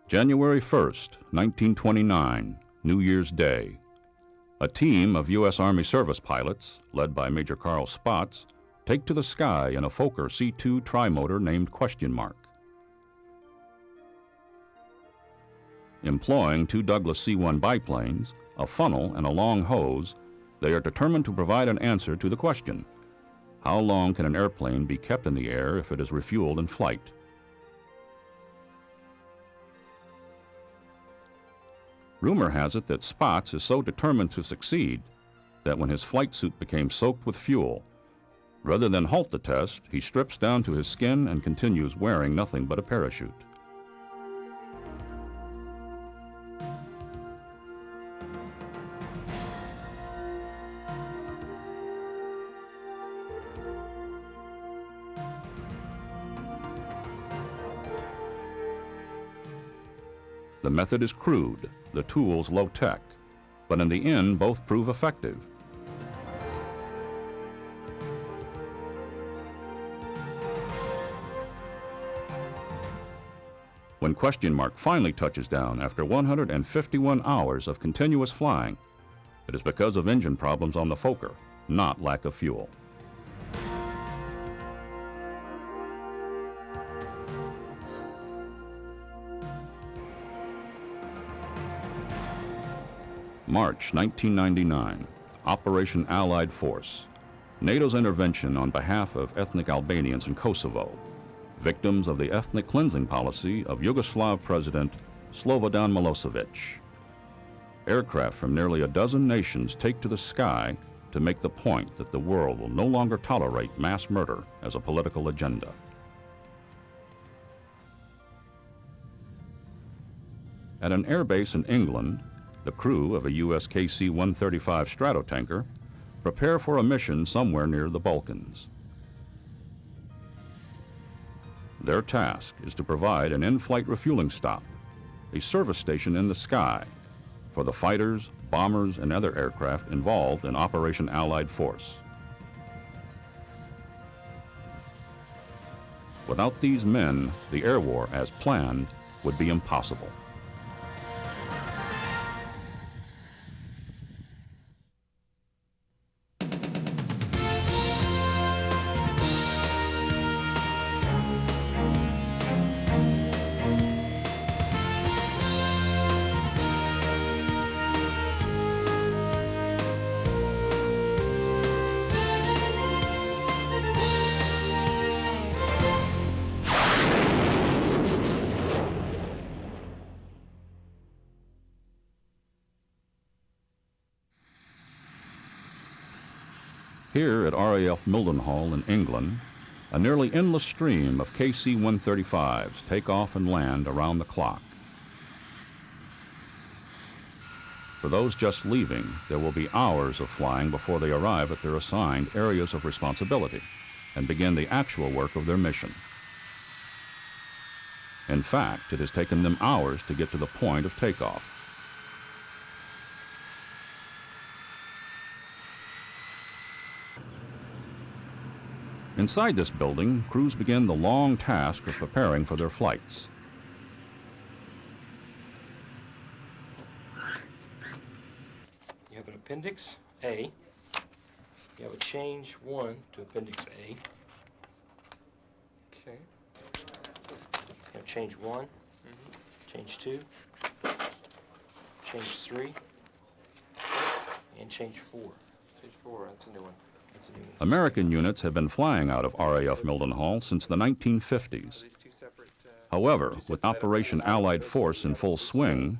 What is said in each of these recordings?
January 1st, 1929, New Year's Day. A team of U.S. Army service pilots, led by Major Carl Spaatz, take to the sky in a Fokker C-2 trimotor named Question Mark. Employing two Douglas C-1 biplanes, a funnel, and a long hose, they are determined to provide an answer to the question: how long can an airplane be kept in the air if it is refueled in flight? Rumor has it that Spaatz is so determined to succeed that when his flight suit became soaked with fuel, rather than halt the test, he strips down to his skin and continues wearing nothing but a parachute. The method is crude, the tools low-tech, but in the end both prove effective. When Question Mark finally touches down after 151 hours of continuous flying, it is because of engine problems on the Fokker, not lack of fuel. March 1999, Operation Allied Force, NATO's intervention on behalf of ethnic Albanians in Kosovo, victims of the ethnic cleansing policy of Yugoslav President Slobodan Milosevic. Aircraft from nearly a dozen nations take to the sky to make the point that the world will no longer tolerate mass murder as a political agenda. At an airbase in England, the crew of a U.S. KC-135 Stratotanker prepare for a mission somewhere near the Balkans. Their task is to provide an in-flight refueling stop, a service station in the sky, for the fighters, bombers, and other aircraft involved in Operation Allied Force. Without these men, the air war, as planned, would be impossible. Here at RAF Mildenhall in England, a nearly endless stream of KC-135s take off and land around the clock. For those just leaving, there will be hours of flying before they arrive at their assigned areas of responsibility and begin the actual work of their mission. In fact, it has taken them hours to get to the point of takeoff. Inside this building, crews begin the long task of preparing for their flights. You have an Appendix A. You have a Change 1 to Appendix A. Okay. You have Change 1, Change 2, Change 3, and Change 4. Change 4, that's a new one. That's a new one. American units have been flying out of RAF Mildenhall since the 1950s. However, with Operation Allied Force in full swing,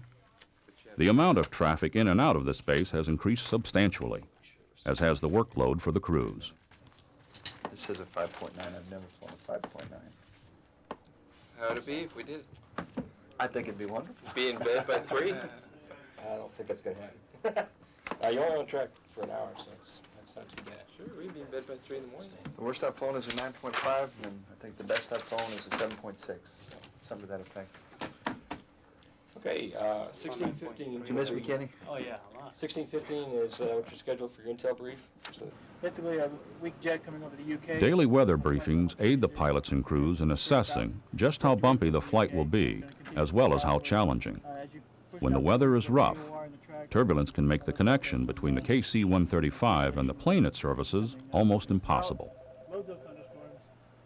the amount of traffic in and out of this base has increased substantially, as has the workload for the crews. This is a 5.9. I've never flown a 5.9. How would it be if we did it? I think it'd be wonderful. Be in bed by 3? I don't think that's going to happen. You're only on track for an hour, so that's not too bad. Sure, we'd be in bed by 3 in the morning. The worst I've flown is a 9.5, and I think the best I've flown is a 7.6. Something to that effect. Okay, 1615. Did you miss me, Kenny? Oh, yeah, a lot. 1615 is what you're scheduled for your intel brief. So Basically, a weak jet coming over the UK. Daily weather briefings aid the pilots and crews in assessing just how bumpy the flight will be as well as how challenging. When the weather is rough, turbulence can make the connection between the KC-135 and the plane it services almost impossible.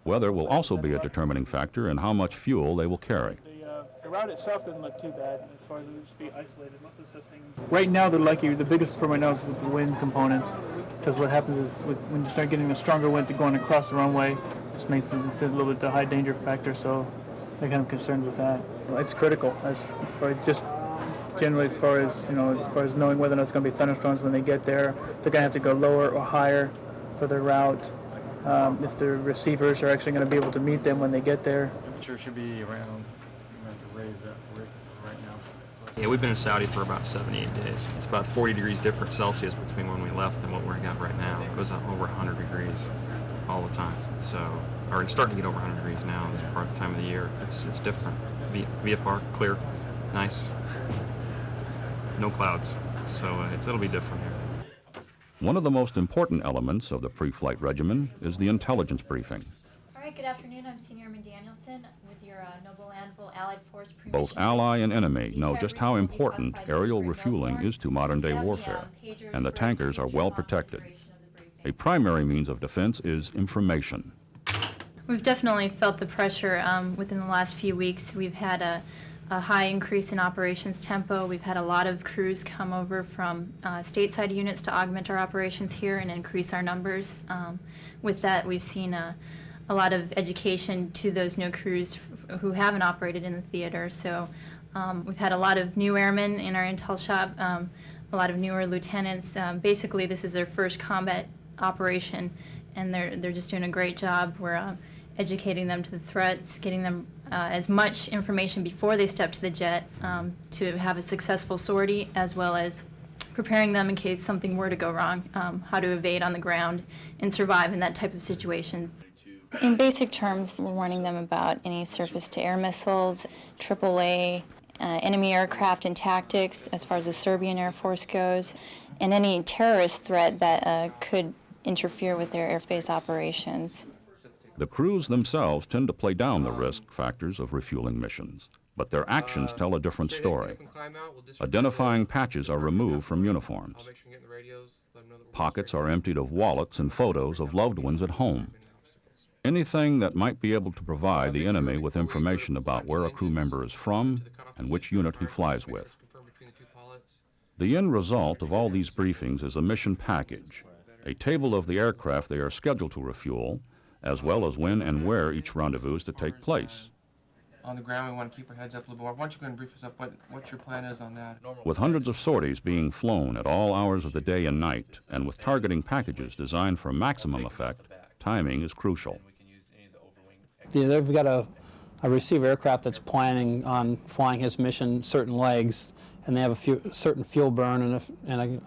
Weather will also be a determining factor in how much fuel they will carry. The route itself doesn't look too bad as far as it would just be isolated. Most of the stuff things. Right now, they're lucky. The biggest problem right now is with the wind components, because what happens is when you start getting the stronger winds going across the runway, it just makes it a little bit a high danger factor. So they're kind of concerned with that. It's critical as for just generally as far as knowing whether or not it's going to be thunderstorms when they get there. They're going to have to go lower or higher for their route. If the receivers are actually going to be able to meet them when they get there. Temperature should be around. Raise that right now. Yeah, we've been in Saudi for about 78 days. It's about 40 degrees different Celsius between when we left and what we're at right now. It was over 100 degrees all the time. So, or it's starting to get over 100 degrees now. This part of the time of the year. It's different. VFR, clear, nice. No clouds, so it'll be different here. One of the most important elements of the pre-flight regimen is the intelligence briefing. All right, good afternoon. I'm Senior Airman Danielson with your Noble Anvil Allied Force pre-mission. Both ally and enemy know just how important aerial refueling is to modern-day warfare, and the tankers are well protected. A primary means of defense is information. We've definitely felt the pressure within the last few weeks. We've had a high increase in operations tempo. We've had a lot of crews come over from stateside units to augment our operations here and increase our numbers. With that, we've seen a lot of education to those new crews who haven't operated in the theater. So we've had a lot of new airmen in our intel shop, a lot of newer lieutenants. Basically, this is their first combat operation, and they're just doing a great job. We're educating them to the threats, getting them as much information before they step to the jet to have a successful sortie, as well as preparing them in case something were to go wrong, how to evade on the ground and survive in that type of situation. In basic terms, we're warning them about any surface-to-air missiles, AAA, enemy aircraft and tactics as far as the Serbian Air Force goes, and any terrorist threat that could interfere with their airspace operations. The crews themselves tend to play down the risk factors of refueling missions, but their actions tell a different story. Identifying patches are removed from uniforms. Pockets are emptied of wallets and photos of loved ones at home. Anything that might be able to provide the enemy with information about where a crew member is from and which unit he flies with. The end result of all these briefings is a mission package, a table of the aircraft they are scheduled to refuel, as well as when and where each rendezvous is to take place. On the ground, we want to keep our heads up a little more. Why don't you go and brief us up what your plan is on that? With hundreds of sorties being flown at all hours of the day and night, and with targeting packages designed for maximum effect, timing is crucial. They've got a receiver aircraft that's planning on flying his mission certain legs, and they have a certain fuel burn and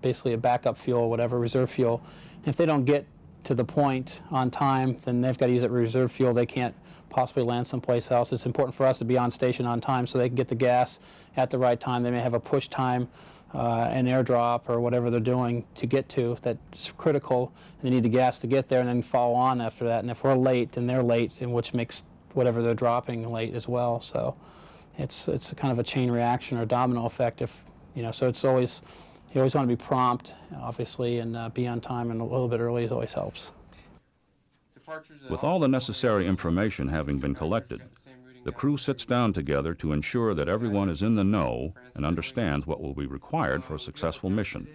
basically a backup fuel, whatever, reserve fuel. And if they don't get to the point on time, then they've got to use that reserve fuel. They can't possibly land someplace else. It's important for us to be on station on time so they can get the gas at the right time. They may have a push time, an airdrop, or whatever they're doing to get to that's critical. They need the gas to get there and then follow on after that. And if we're late, then they're late, and which makes whatever they're dropping late as well. So it's kind of a chain reaction or domino effect. So it's always, you always want to be prompt, obviously, and be on time, and a little bit early always helps. With all the necessary information having been collected, the crew sits down together to ensure that everyone is in the know and understands what will be required for a successful mission.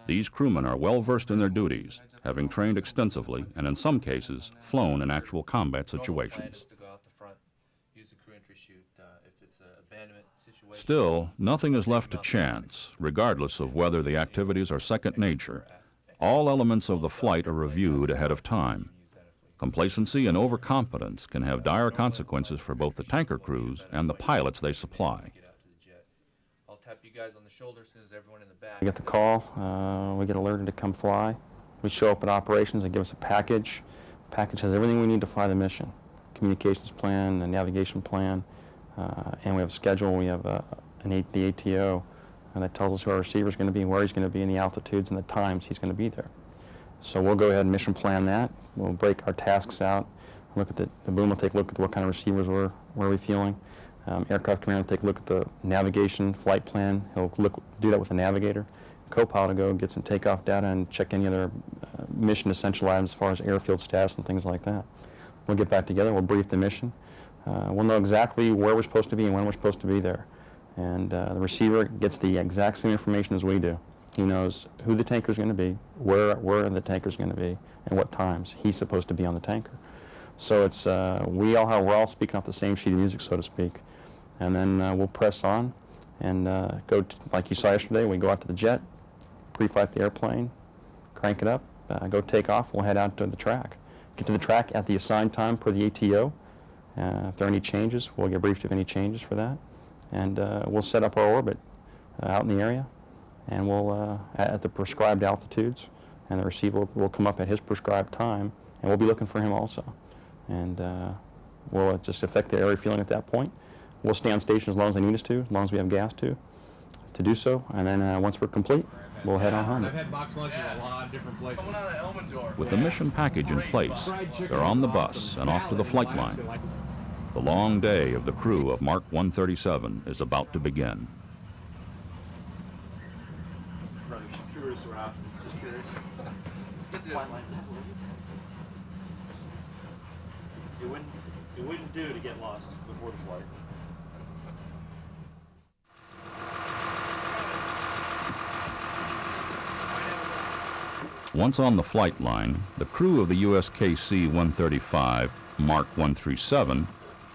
These crewmen are well versed in their duties, having trained extensively and in some cases flown in actual combat situations. Still, nothing is left to chance, regardless of whether the activities are second nature. All elements of the flight are reviewed ahead of time. Complacency and overconfidence can have dire consequences for both the tanker crews and the pilots they supply. I'll tap you guys on the shoulder as soon as everyone in the back. We get the call, we get alerted to come fly. We show up at operations, they give us a package. The package has everything we need to fly the mission. Communications plan, a navigation plan, and we have a schedule. We have the ATO, and that tells us who our receiver is going to be, where he's going to be, and the altitudes and the times he's going to be there. So we'll go ahead and mission plan that. We'll break our tasks out. Look at the boom will take a look at what kind of receivers we're refueling. Aircraft commander will take a look at the navigation flight plan. He'll do that with the navigator. Co-pilot will go get some takeoff data and check any other mission essential items as far as airfield status and things like that. We'll get back together, we'll brief the mission. We'll know exactly where we're supposed to be and when we're supposed to be there. And the receiver gets the exact same information as we do. He knows who the tanker is going to be, where the tanker is going to be, and what times he's supposed to be on the tanker. So it's we're all speaking off the same sheet of music, so to speak. And then we'll press on and go like you saw yesterday. We go out to the jet, pre-flight the airplane, crank it up, go take off. We'll head out to the track. Get to the track at the assigned time per the ATO. If there are any changes, we'll get briefed of any changes for that. And we'll set up our orbit out in the area, and we'll at the prescribed altitudes, and the receiver will come up at his prescribed time, and we'll be looking for him also. And we'll just affect the air refueling at that point. We'll stay on station as long as they need us to, as long as we have gas to do so, and then once we're complete, we'll head on home. I've had box lunch in a lot of different places. With the mission package in place, they're on the bus and off to the flight line. The long day of the crew of Mark 137 is about to begin. It wouldn't do to get lost before the flight. Once on the flight line, the crew of the U.S. KC-135 Mark 137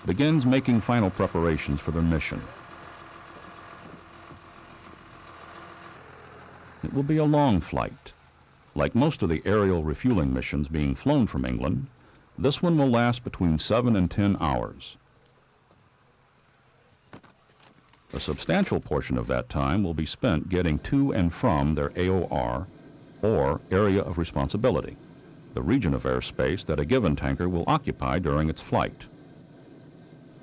begins making final preparations for their mission. It will be a long flight. Like most of the aerial refueling missions being flown from England, this one will last between 7 and 10 hours. A substantial portion of that time will be spent getting to and from their AOR, or Area of Responsibility, the region of airspace that a given tanker will occupy during its flight.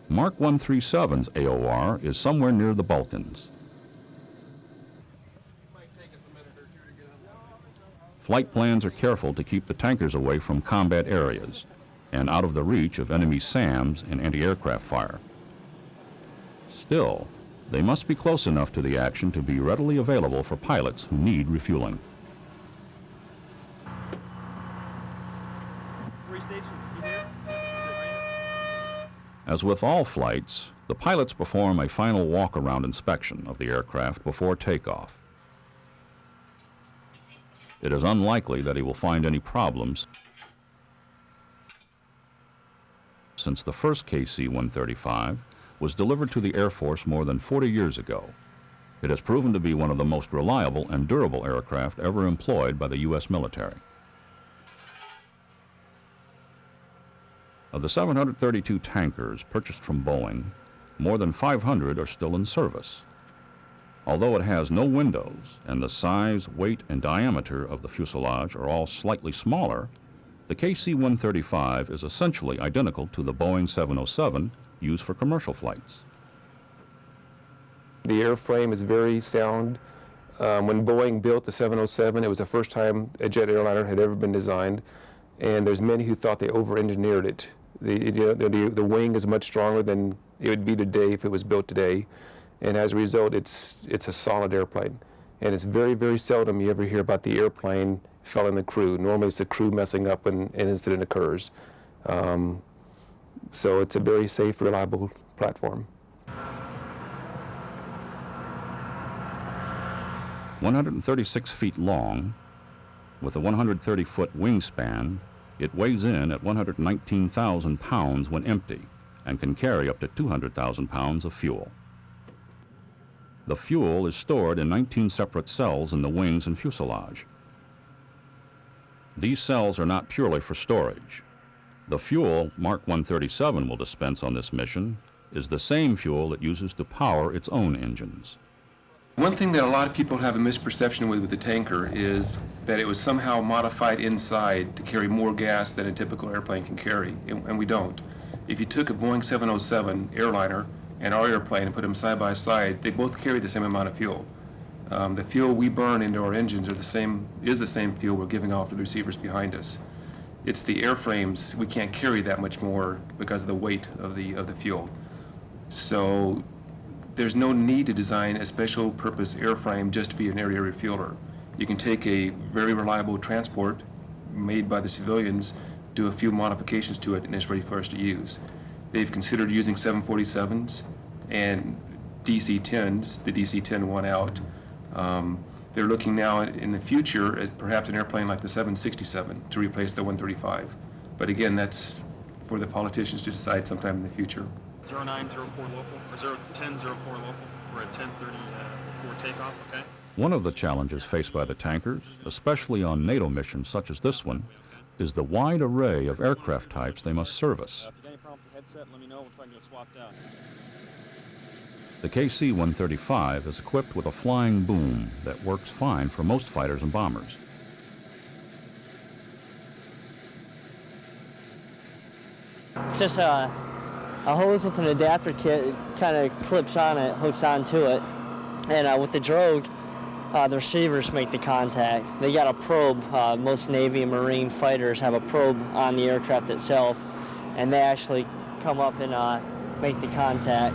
Mark 137's AOR is somewhere near the Balkans. Flight plans are careful to keep the tankers away from combat areas and out of the reach of enemy SAMs and anti-aircraft fire. Still, they must be close enough to the action to be readily available for pilots who need refueling. As with all flights, the pilots perform a final walk-around inspection of the aircraft before takeoff. It is unlikely that he will find any problems, since the first KC-135 was delivered to the Air Force more than 40 years ago. It has proven to be one of the most reliable and durable aircraft ever employed by the U.S. military. Of the 732 tankers purchased from Boeing, more than 500 are still in service. Although it has no windows and the size, weight, and diameter of the fuselage are all slightly smaller, the KC-135 is essentially identical to the Boeing 707 used for commercial flights. The airframe is very sound. When Boeing built the 707, it was the first time a jet airliner had ever been designed, and there's many who thought they over-engineered it. The wing is much stronger than it would be today if it was built today, and as a result, it's a solid airplane. And it's very, very seldom you ever hear about the airplane failing the crew. Normally, it's the crew messing up when an incident occurs. So it's a very safe, reliable platform. 136 feet long, with a 130-foot wingspan, it weighs in at 119,000 pounds when empty and can carry up to 200,000 pounds of fuel. The fuel is stored in 19 separate cells in the wings and fuselage. These cells are not purely for storage. The fuel Mark 137 will dispense on this mission is the same fuel it uses to power its own engines. One thing that a lot of people have a misperception with the tanker is that it was somehow modified inside to carry more gas than a typical airplane can carry, and we don't. If you took a Boeing 707 airliner and our airplane and put them side by side, they both carry the same amount of fuel. The fuel we burn into our engines is the same fuel we're giving off to the receivers behind us. It's the airframes we can't carry that much more because of the weight of the fuel. So there's no need to design a special purpose airframe just to be an area refueler. You can take a very reliable transport made by the civilians, do a few modifications to it, and it's ready for us to use. They've considered using 747s and DC-10s. The DC-10 won out. They're looking now in the future at perhaps an airplane like the 767 to replace the 135. But again, that's for the politicians to decide sometime in the future. 0904 local, or 01004 local for a 1034 takeoff, okay? One of the challenges faced by the tankers, especially on NATO missions such as this one, is the wide array of aircraft types they must service. If you got any problem with the headset, let me know. We'll try and get it swapped out. The KC-135 is equipped with a flying boom that works fine for most fighters and bombers. It's just a hose with an adapter kit. It kind of clips on it, hooks onto it. And with the drogue, the receivers make the contact. They got a probe. Most Navy and Marine fighters have a probe on the aircraft itself, and they actually come up and make the contact.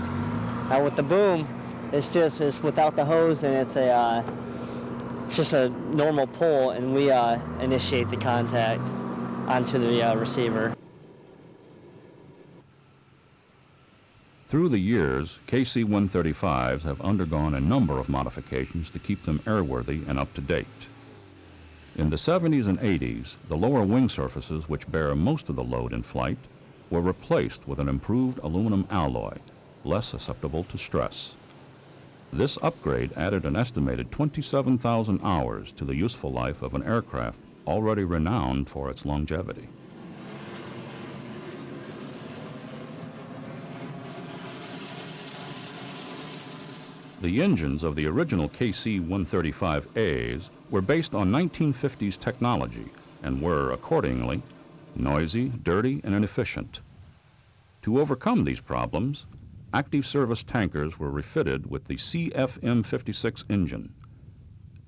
Now with the boom, it's without the hose, and it's just a normal pull, and we initiate the contact onto the receiver. Through the years, KC-135s have undergone a number of modifications to keep them airworthy and up to date. In the 70s and 80s, the lower wing surfaces, which bear most of the load in flight, were replaced with an improved aluminum alloy, less susceptible to stress. This upgrade added an estimated 27,000 hours to the useful life of an aircraft already renowned for its longevity. The engines of the original KC-135As were based on 1950s technology and were, accordingly, noisy, dirty, and inefficient. To overcome these problems, active service tankers were refitted with the CFM56 engine.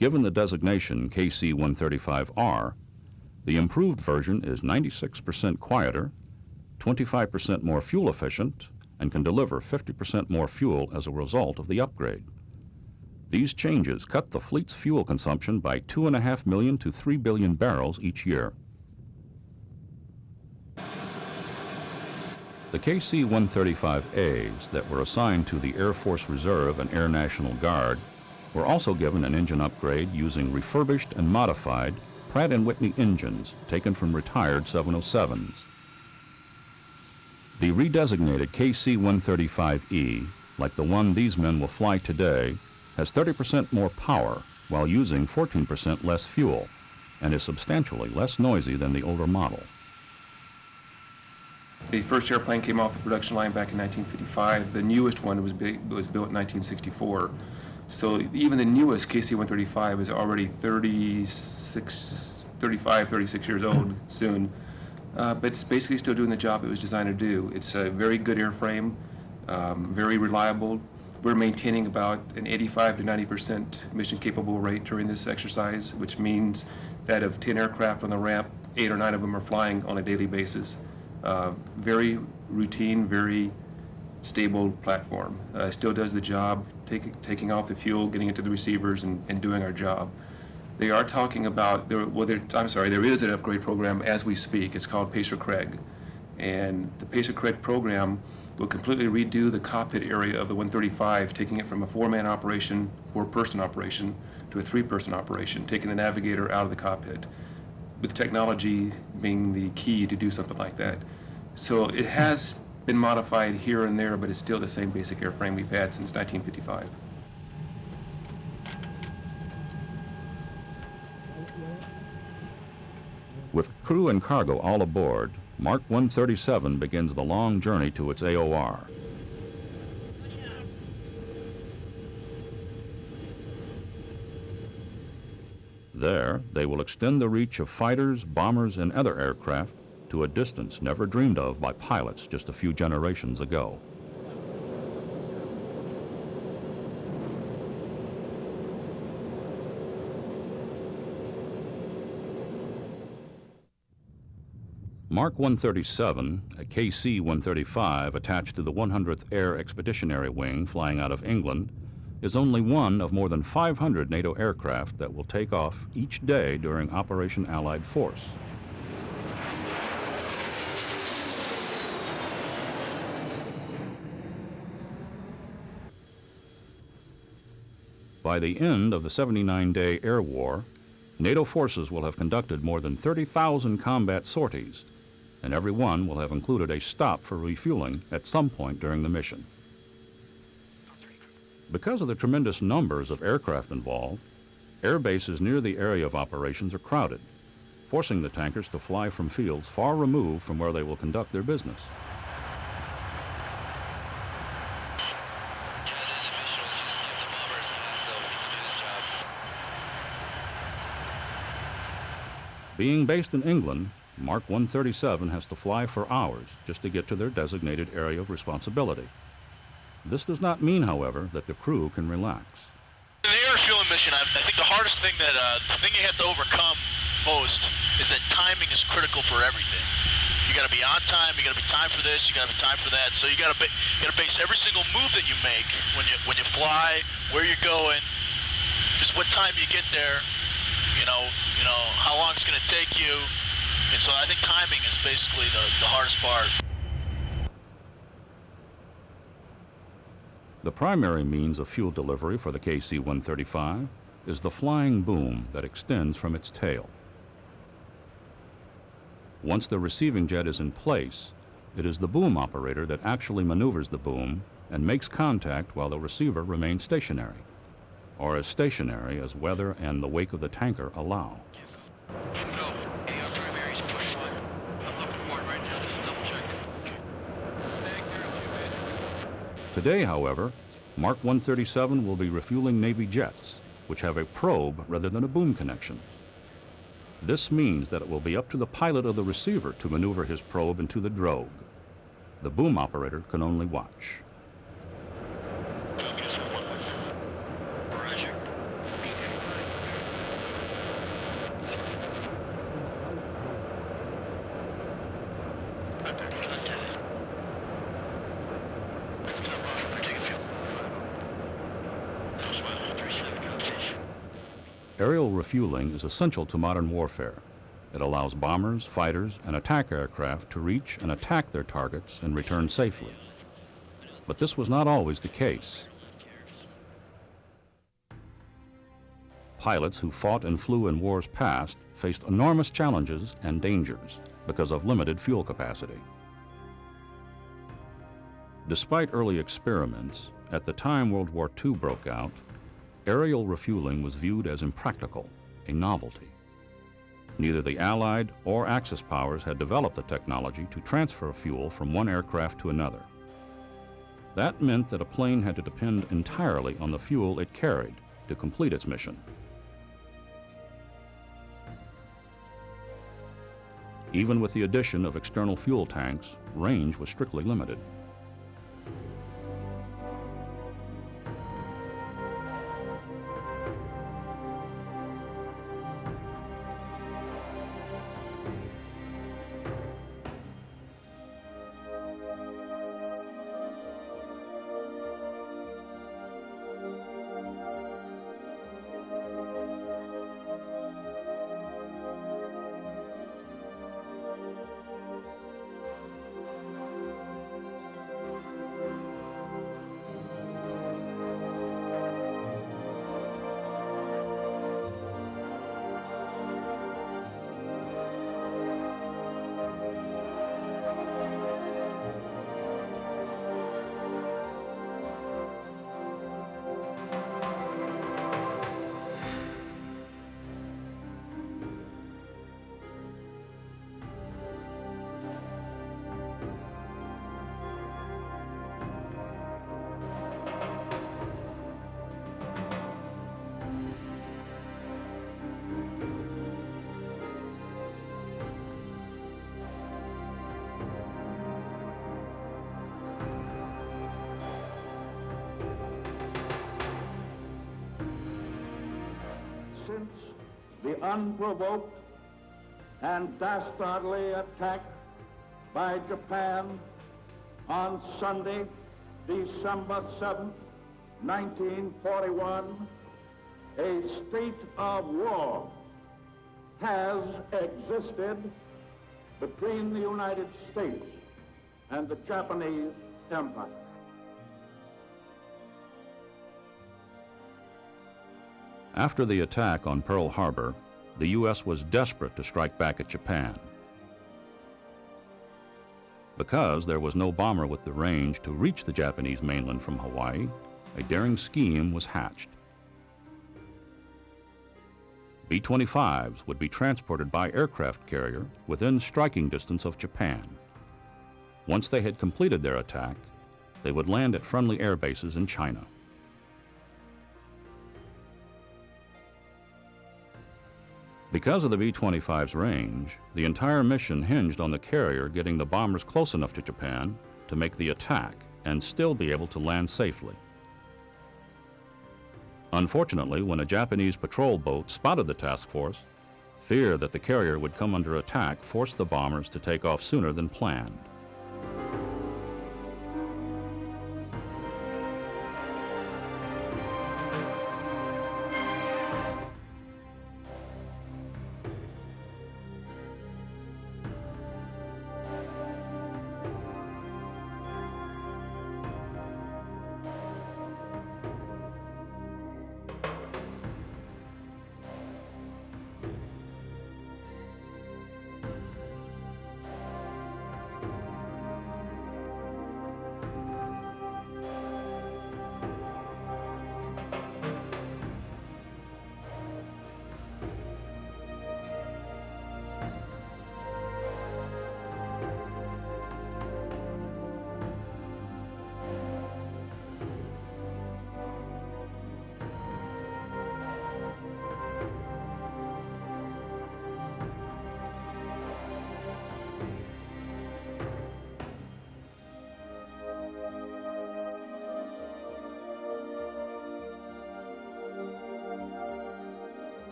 Given the designation KC-135R, the improved version is 96% quieter, 25% more fuel efficient, and can deliver 50% more fuel as a result of the upgrade. These changes cut the fleet's fuel consumption by 2.5 million to 3 billion barrels each year. The KC-135As that were assigned to the Air Force Reserve and Air National Guard were also given an engine upgrade using refurbished and modified Pratt & Whitney engines taken from retired 707s. The redesignated KC-135E, like the one these men will fly today, has 30% more power while using 14% less fuel and is substantially less noisy than the older model. The first airplane came off the production line back in 1955. The newest one was built in 1964. So even the newest KC-135 is already 36 years old soon. But it's basically still doing the job it was designed to do. It's a very good airframe, very reliable. We're maintaining about an 85 to 90% mission capable rate during this exercise, which means that of 10 aircraft on the ramp, 8 or 9 of them are flying on a daily basis. Very routine, very stable platform. Still does the job, taking off the fuel, getting it to the receivers, and doing our job. They are talking about, there is an upgrade program as we speak. It's called Pacer Craig. And the Pacer Craig program will completely redo the cockpit area of the 135, taking it from a 4-man operation, 4-person operation, to a 3-person operation, taking the navigator out of the cockpit, with technology being the key to do something like that. So it has been modified here and there, but it's still the same basic airframe we've had since 1955. With crew and cargo all aboard, Mark 137 begins the long journey to its AOR. There, they will extend the reach of fighters, bombers, and other aircraft to a distance never dreamed of by pilots just a few generations ago. Mark 137, a KC-135 attached to the 100th Air Expeditionary Wing flying out of England, is only one of more than 500 NATO aircraft that will take off each day during Operation Allied Force. By the end of the 79-day air war, NATO forces will have conducted more than 30,000 combat sorties, and every one will have included a stop for refueling at some point during the mission. Because of the tremendous numbers of aircraft involved, air bases near the area of operations are crowded, forcing the tankers to fly from fields far removed from where they will conduct their business. Being based in England, Mark 137 has to fly for hours just to get to their designated area of responsibility. This does not mean, however, that the crew can relax. In the air refueling mission, I think the hardest thing that the thing you have to overcome most is that timing is critical for everything. You got to be on time. You got to be time for this. You got to be time for that. So you got to base every single move that you make when you fly, where you're going, just what time you get there. You know how long it's going to take you, and so I think timing is basically the hardest part. The primary means of fuel delivery for the KC-135 is the flying boom that extends from its tail. Once the receiving jet is in place, it is the boom operator that actually maneuvers the boom and makes contact while the receiver remains stationary, or as stationary as weather and the wake of the tanker allow. Today, however, Mark 137 will be refueling Navy jets, which have a probe rather than a boom connection. This means that it will be up to the pilot of the receiver to maneuver his probe into the drogue. The boom operator can only watch. Aerial refueling is essential to modern warfare. It allows bombers, fighters, and attack aircraft to reach and attack their targets and return safely. But this was not always the case. Pilots who fought and flew in wars past faced enormous challenges and dangers because of limited fuel capacity. Despite early experiments, at the time World War II broke out, aerial refueling was viewed as impractical, a novelty. Neither the Allied or Axis powers had developed the technology to transfer fuel from one aircraft to another. That meant that a plane had to depend entirely on the fuel it carried to complete its mission. Even with the addition of external fuel tanks, range was strictly limited. Since the unprovoked and dastardly attack by Japan on Sunday, December 7th, 1941, a state of war has existed between the United States and the Japanese Empire. After the attack on Pearl Harbor, the U.S. was desperate to strike back at Japan. Because there was no bomber with the range to reach the Japanese mainland from Hawaii, a daring scheme was hatched. B-25s would be transported by aircraft carrier within striking distance of Japan. Once they had completed their attack, they would land at friendly air bases in China. Because of the B-25's range, the entire mission hinged on the carrier getting the bombers close enough to Japan to make the attack and still be able to land safely. Unfortunately, when a Japanese patrol boat spotted the task force, fear that the carrier would come under attack forced the bombers to take off sooner than planned.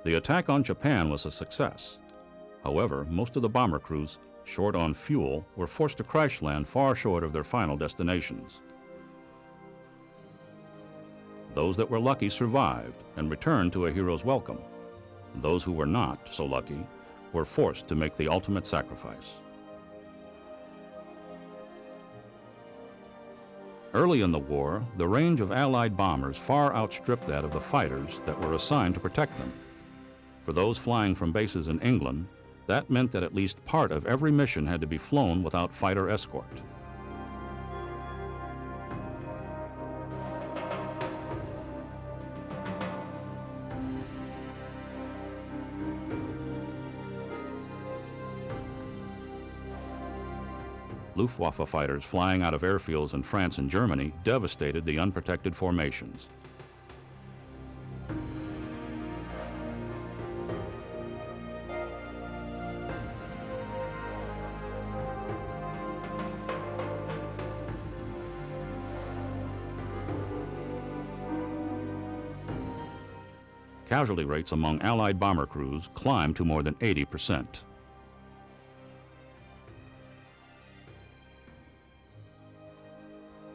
The attack on Japan was a success. However, most of the bomber crews, short on fuel, were forced to crash land far short of their final destinations. Those that were lucky survived and returned to a hero's welcome. Those who were not so lucky were forced to make the ultimate sacrifice. Early in the war, the range of Allied bombers far outstripped that of the fighters that were assigned to protect them. For those flying from bases in England, that meant that at least part of every mission had to be flown without fighter escort. Luftwaffe fighters flying out of airfields in France and Germany devastated the unprotected formations. Casualty rates among Allied bomber crews climbed to more than 80%.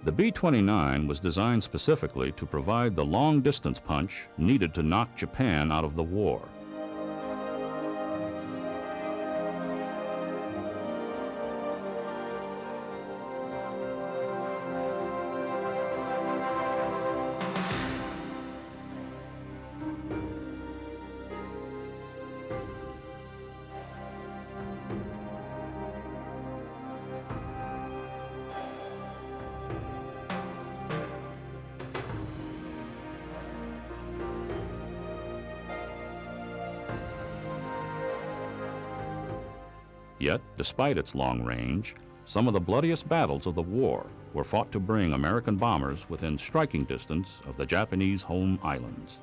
The B-29 was designed specifically to provide the long-distance punch needed to knock Japan out of the war. Yet, despite its long range, some of the bloodiest battles of the war were fought to bring American bombers within striking distance of the Japanese home islands.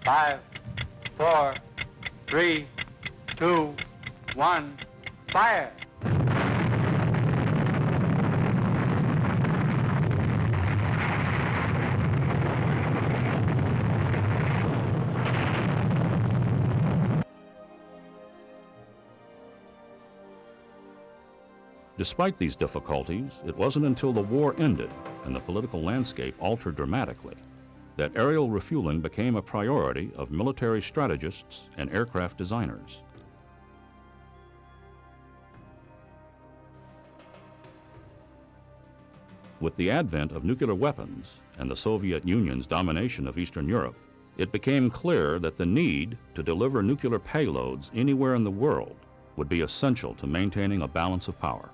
5, 4, 3, 2, 1, fire! Despite these difficulties, it wasn't until the war ended and the political landscape altered dramatically that aerial refueling became a priority of military strategists and aircraft designers. With the advent of nuclear weapons and the Soviet Union's domination of Eastern Europe, it became clear that the need to deliver nuclear payloads anywhere in the world would be essential to maintaining a balance of power.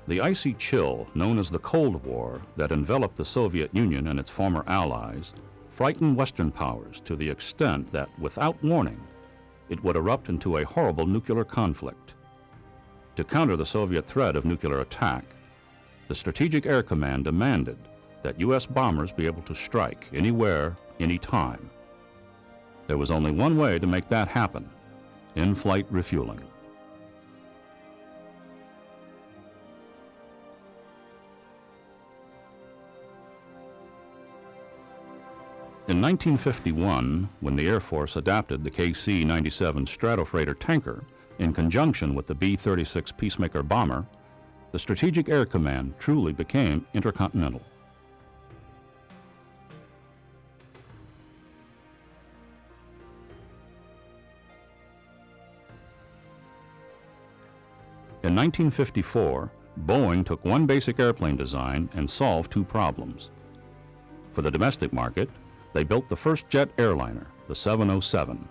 The icy chill known as the Cold War that enveloped the Soviet Union and its former allies frightened Western powers to the extent that, without warning, it would erupt into a horrible nuclear conflict. To counter the Soviet threat of nuclear attack, the Strategic Air Command demanded that U.S. bombers be able to strike anywhere, anytime. There was only one way to make that happen: in-flight refueling. In 1951, when the Air Force adapted the KC-97 Stratofreighter tanker in conjunction with the B-36 Peacemaker bomber, the Strategic Air Command truly became intercontinental. In 1954, Boeing took one basic airplane design and solved two problems. For the domestic market, they built the first jet airliner, the 707.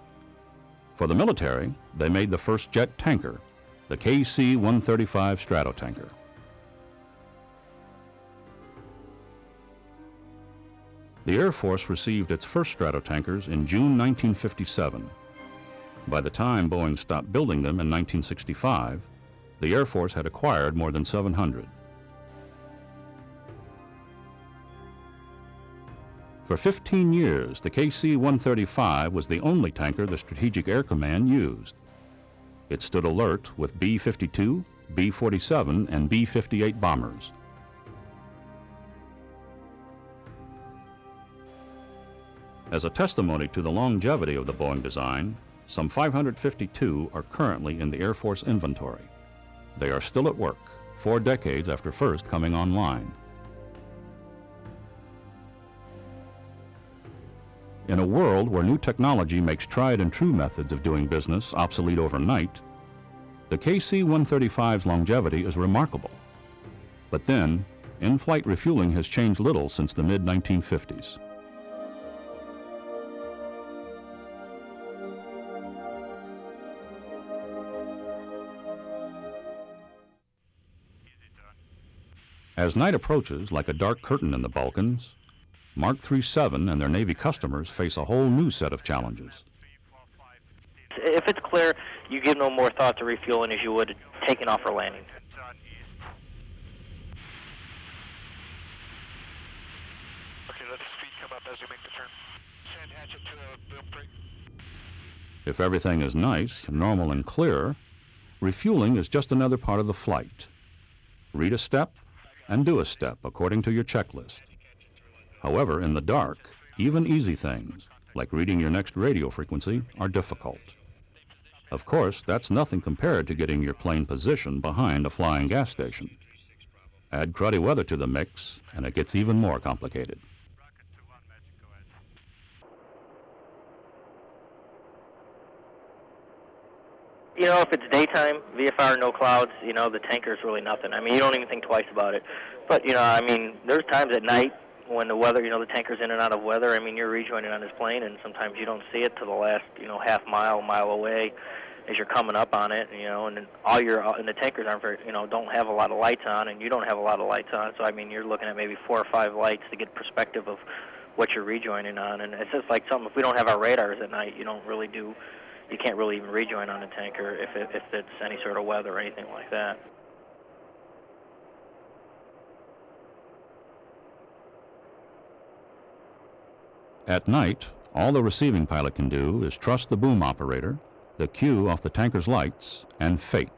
For the military, they made the first jet tanker, the KC-135 Stratotanker. The Air Force received its first Stratotankers in June 1957. By the time Boeing stopped building them in 1965, the Air Force had acquired more than 700. For 15 years, the KC-135 was the only tanker the Strategic Air Command used. It stood alert with B-52, B-47, and B-58 bombers. As a testimony to the longevity of the Boeing design, some 552 are currently in the Air Force inventory. They are still at work, 4 decades after first coming online. In a world where new technology makes tried and true methods of doing business obsolete overnight, the KC-135's longevity is remarkable. But then, in-flight refueling has changed little since the mid-1950s. As night approaches like a dark curtain in the Balkans, Mark 37 and their Navy customers face a whole new set of challenges. If it's clear, you give no more thought to refueling as you would taking off or landing. Okay, let the speed come up as we make the turn. Send hatchet to the boom brake. If everything is nice, normal, and clear, refueling is just another part of the flight. Read a step and do a step according to your checklist. However, in the dark, even easy things, like reading your next radio frequency, are difficult. Of course, that's nothing compared to getting your plane positioned behind a flying gas station. Add cruddy weather to the mix, and it gets even more complicated. You know, if it's daytime, VFR, no clouds, you know, the tanker's really nothing. I mean, you don't even think twice about it. But, you know, I mean, there's times at night when the weather, you know, the tanker's in and out of weather. I mean, you're rejoining on this plane, and sometimes you don't see it to the last, you know, half mile away as you're coming up on it, you know, and then and the tankers aren't very, you know, don't have a lot of lights on, and you don't have a lot of lights on. So, I mean, you're looking at maybe 4 or 5 lights to get perspective of what you're rejoining on. And it's just like something, if we don't have our radars at night, you can't really even rejoin on a tanker if it's any sort of weather or anything like that. At night, all the receiving pilot can do is trust the boom operator, the cue off the tanker's lights, and fate.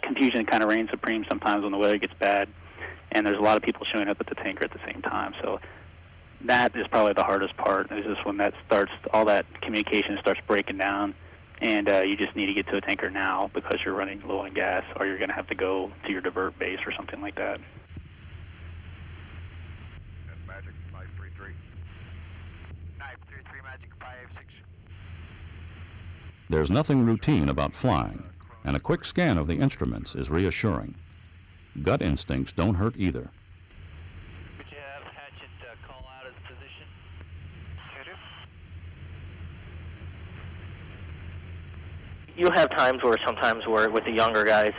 Confusion kind of reigns supreme sometimes when the weather gets bad, and there's a lot of people showing up at the tanker at the same time. So that is probably the hardest part, is just when that starts, all that communication starts breaking down, and you just need to get to a tanker now because you're running low on gas, or you're going to have to go to your divert base or something like that. That's Magic 533. 933 Magic 56. There's nothing routine about flying, and a quick scan of the instruments is reassuring. Gut instincts don't hurt either. Could you have Hatchet call out his position? You'll have times where sometimes where with the younger guys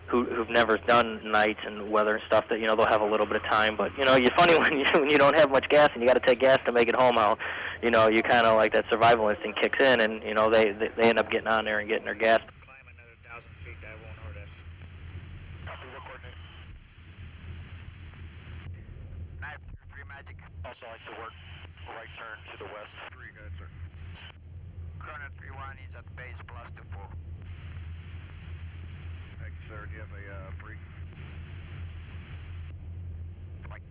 who've never done nights and weather and stuff, that they'll have a little bit of time. But you're funny when you don't have much gas and you got to take gas to make it home. How you kind of like that survival instinct kicks in, and they end up getting on there and getting their gas. Also like to work right turn to the west. 3, good, sir. Corner 31 is at base plus 24. Thank you, sir. Do you have a free? Bye.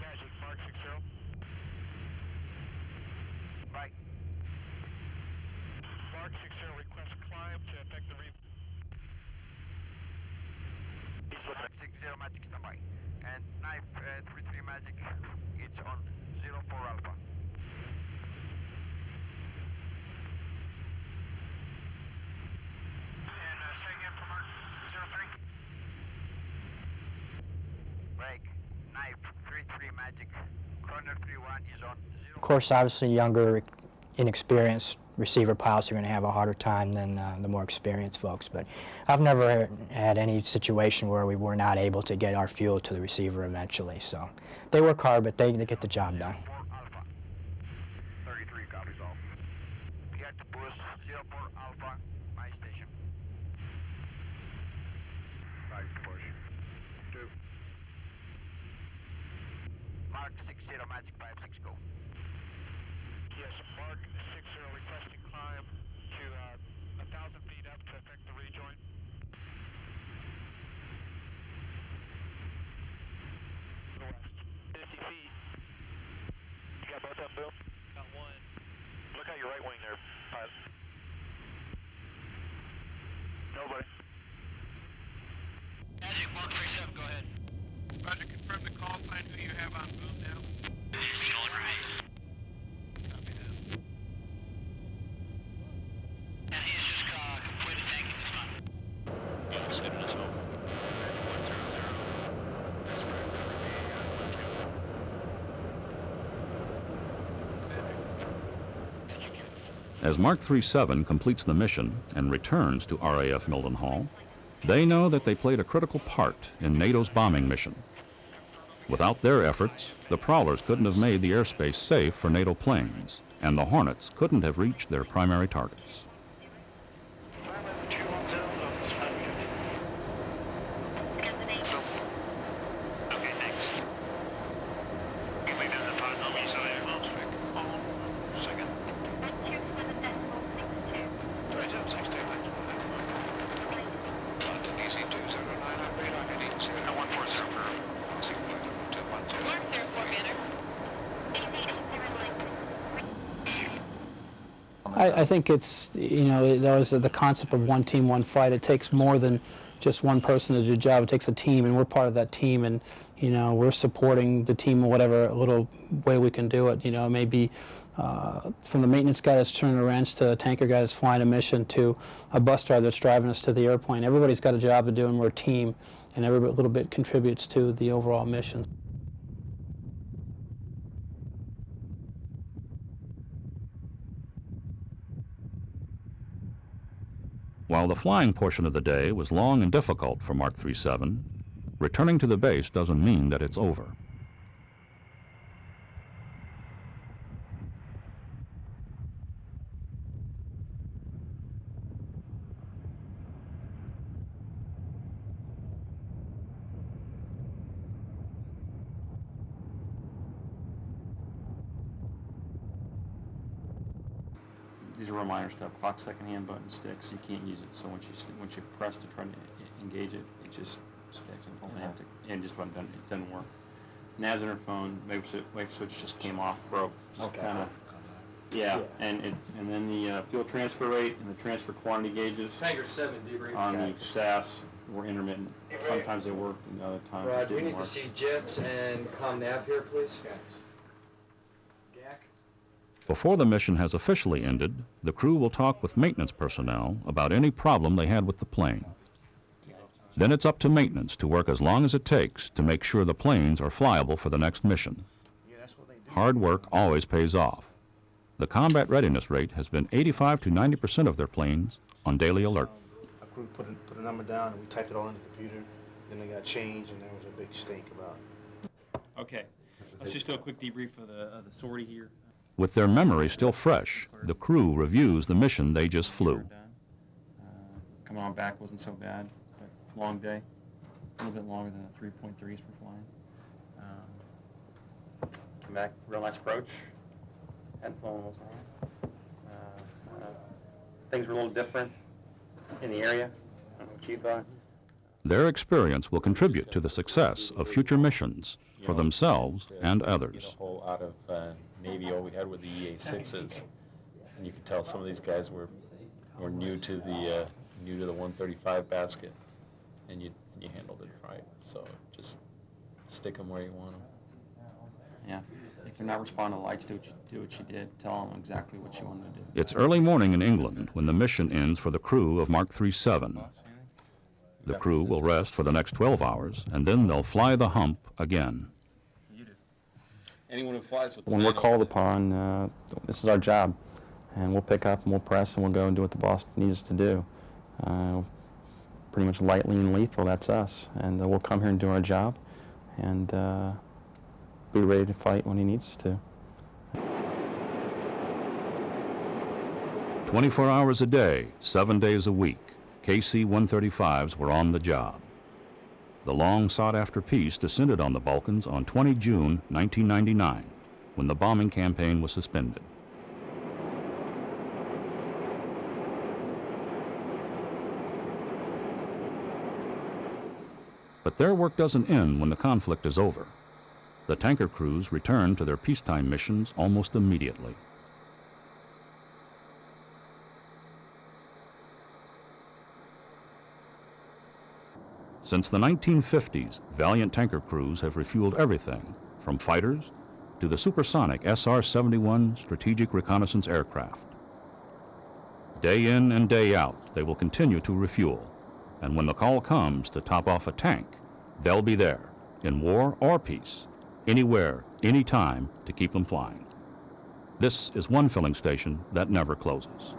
Magic, Mark 60. Bye. Mark 60 request climb to affect the Mark 60 Magic standby. And 933 Magic, it's on 04 Alpha. And say again for Mark 03. Break, 933 Magic, corner 31 is on 0. Of course, obviously younger, inexperienced receiver pilots are going to have a harder time than the more experienced folks, but I've never had any situation where we were not able to get our fuel to the receiver eventually. So they work hard, but they get the job done. 33 copies all. Get to boost 04 Alpha, my station. 5 push. 2. Mark 60 Magic 56 go. Yes, Mark 60 requesting climb to 1,000 feet up to affect the rejoin. To the west. 50 feet. You got both of them, Bill? Got one. Look out your right wing there, pilot. Nobody. Magic, Mark 37, go ahead. Roger, confirm the call sign who you have on boom now. Going right. Copy that. And he's just completed tanking this month. Yeah, it's good as well. As Mark 37 completes the mission and returns to RAF Mildenhall, they know that they played a critical part in NATO's bombing mission. Without their efforts, the Prowlers couldn't have made the airspace safe for NATO planes, and the Hornets couldn't have reached their primary targets. I think it's, that was the concept of one team, one fight. It takes more than just one person to do the job. It takes a team, and we're part of that team, and, we're supporting the team in whatever little way we can do it. It may be from the maintenance guy that's turning a wrench to a tanker guy that's flying a mission to a bus driver that's driving us to the airplane. Everybody's got a job to do, and we're a team, and every little bit contributes to the overall mission. While the flying portion of the day was long and difficult for Mark 37, returning to the base doesn't mean that it's over. these are real minor stuff. Clock second hand button sticks. You can't use it. So once you press to try to engage it, it just sticks and just it doesn't work. Nav's in her phone. Wave switch just came off, broke. Okay. Kind of. Yeah, and then the fuel transfer rate and the transfer quantity gauges. Tanker 7 debrief. On the SAS were intermittent. Sometimes they worked, and other times it Do we didn't need work. to see jets and comm nav here, please? Before the mission has officially ended, the crew will talk with maintenance personnel about any problem they had with the plane. Then it's up to maintenance to work as long as it takes to make sure the planes are flyable for the next mission. Hard work always pays off. The combat readiness rate has been 85 to 90% of their planes on daily alert. A crew put a number down and we typed it all in the computer. Then they got changed and there was a big stink about it. Okay, let's just do a quick debrief of the sortie here. With their memory still fresh, the crew reviews the mission they just flew. Coming on back wasn't so bad, but long day. A little bit longer than the 3.3s we're flying. Come back, real nice approach. Hadn't flown in a while. Things were a little different in the area. I don't know what you thought. Their experience will contribute to the success of future missions for themselves and others. Out of Navy, all we had were the EA-6s, and you could tell some of these guys were new to the 135 basket, and you handled it right. So just stick them where you want them. Yeah. If you're not responding to lights, do what you did. Tell them exactly what you wanted to do. It's early morning in England when the mission ends for the crew of Mark 37. The crew will rest for the next 12 hours, and then they'll fly the hump again. Anyone who flies with When we're called upon, this is our job, and we'll pick up and we'll press and we'll go and do what the boss needs us to do. Pretty much lightly and lethal, that's us. And we'll come here and do our job, and be ready to fight when he needs us to. 24 hours a day, 7 days a week, KC-135s were on the job. The long sought-after peace descended on the Balkans on 20 June 1999, when the bombing campaign was suspended. But their work doesn't end when the conflict is over. The tanker crews return to their peacetime missions almost immediately. Since the 1950s, valiant tanker crews have refueled everything from fighters to the supersonic SR-71 strategic reconnaissance aircraft. Day in and day out, they will continue to refuel, and when the call comes to top off a tank, they'll be there, in war or peace, anywhere, anytime, to keep them flying. This is one filling station that never closes.